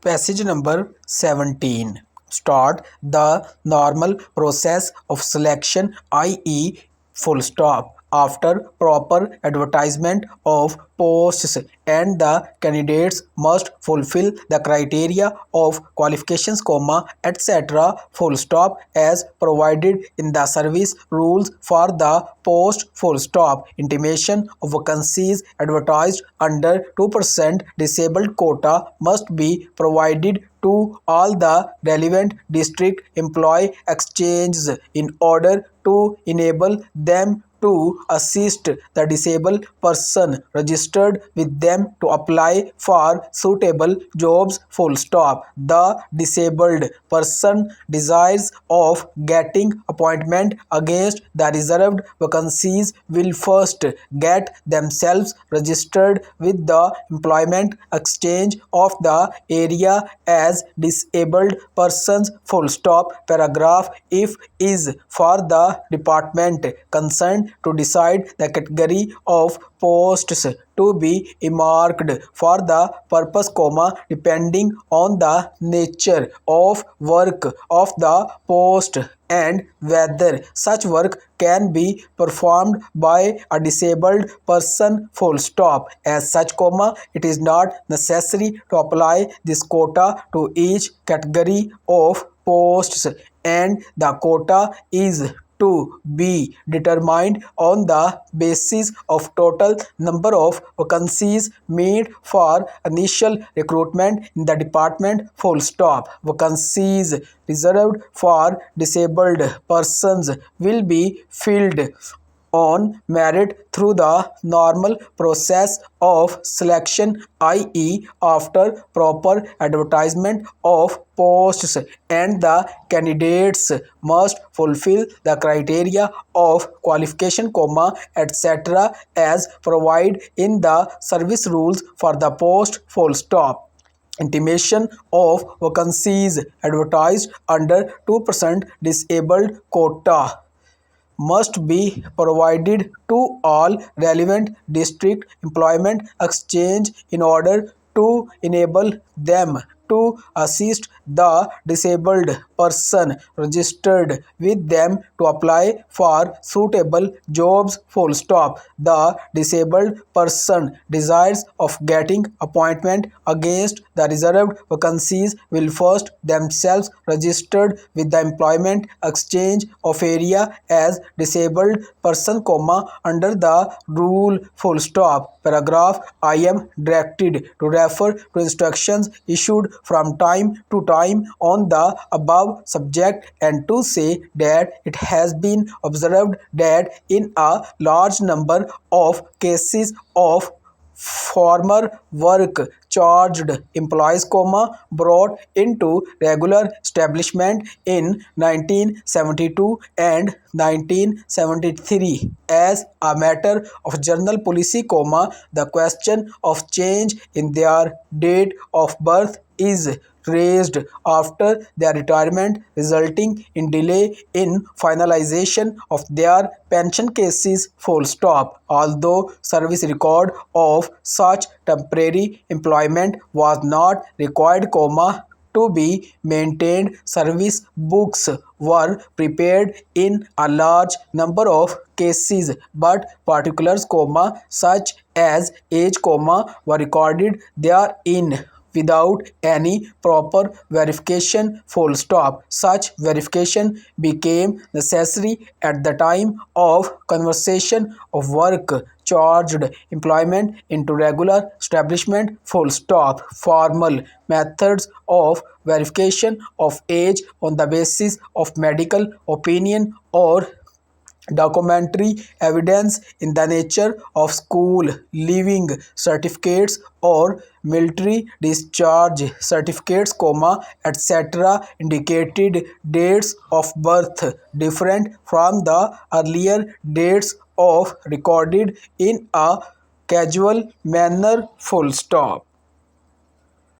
Passage number 17. Start the normal process of selection, i.e. full stop. After proper advertisement of posts and the candidates must fulfill the criteria of qualifications, etc. Full stop as provided in the service rules for the post. Full stop. Intimation of vacancies advertised under 2% disabled quota must be provided to all the relevant district employee exchanges in order to enable them to assist the disabled person registered with them to apply for suitable jobs. Full stop. The disabled person desires of getting appointment against the reserved vacancies will first get themselves registered with the employment exchange of the area as disabled persons. Full stop. Paragraph. If is for the department concerned to decide the category of posts to be earmarked for the purpose, depending on the nature of work of the post and whether such work can be performed by a disabled person. Full stop. As such, it is not necessary to apply this quota to each category of posts, and the quota is to be determined on the basis of total number of vacancies made for initial recruitment in the department. Full stop. Vacancies reserved for disabled persons will be filled on merit through the normal process of selection, i.e. after proper advertisement of posts, and the candidates must fulfill the criteria of qualification, etc. as provided in the service rules for the post. Full stop. Intimation of vacancies advertised under 2% disabled quota must be provided to all relevant district employment exchange in order to enable them to assist the disabled person registered with them to apply for suitable jobs. Full stop. The disabled person desires of getting appointment against the reserved vacancies will first themselves registered with the employment exchange of area as disabled person, under the rule. Full stop. Paragraph. I am directed to refer to instructions issued from time to time on the above subject and to say that it has been observed that in a large number of cases of former work charged employees, brought into regular establishment in 1972 and 1973 as a matter of general policy, the question of change in their date of birth is raised after their retirement, resulting in delay in finalization of their pension cases. Full stop. Although service record of such temporary employment was not required, to be maintained, service books were prepared in a large number of cases, but particulars, such as age, were recorded therein without any proper verification. Full stop. Such verification became necessary at the time of conversion of work charged employment into regular establishment. Full stop. Formal methods of verification of age on the basis of medical opinion or documentary evidence in the nature of school leaving certificates or military discharge certificates, etc. indicated dates of birth different from the earlier dates of recorded in a casual manner. Full stop.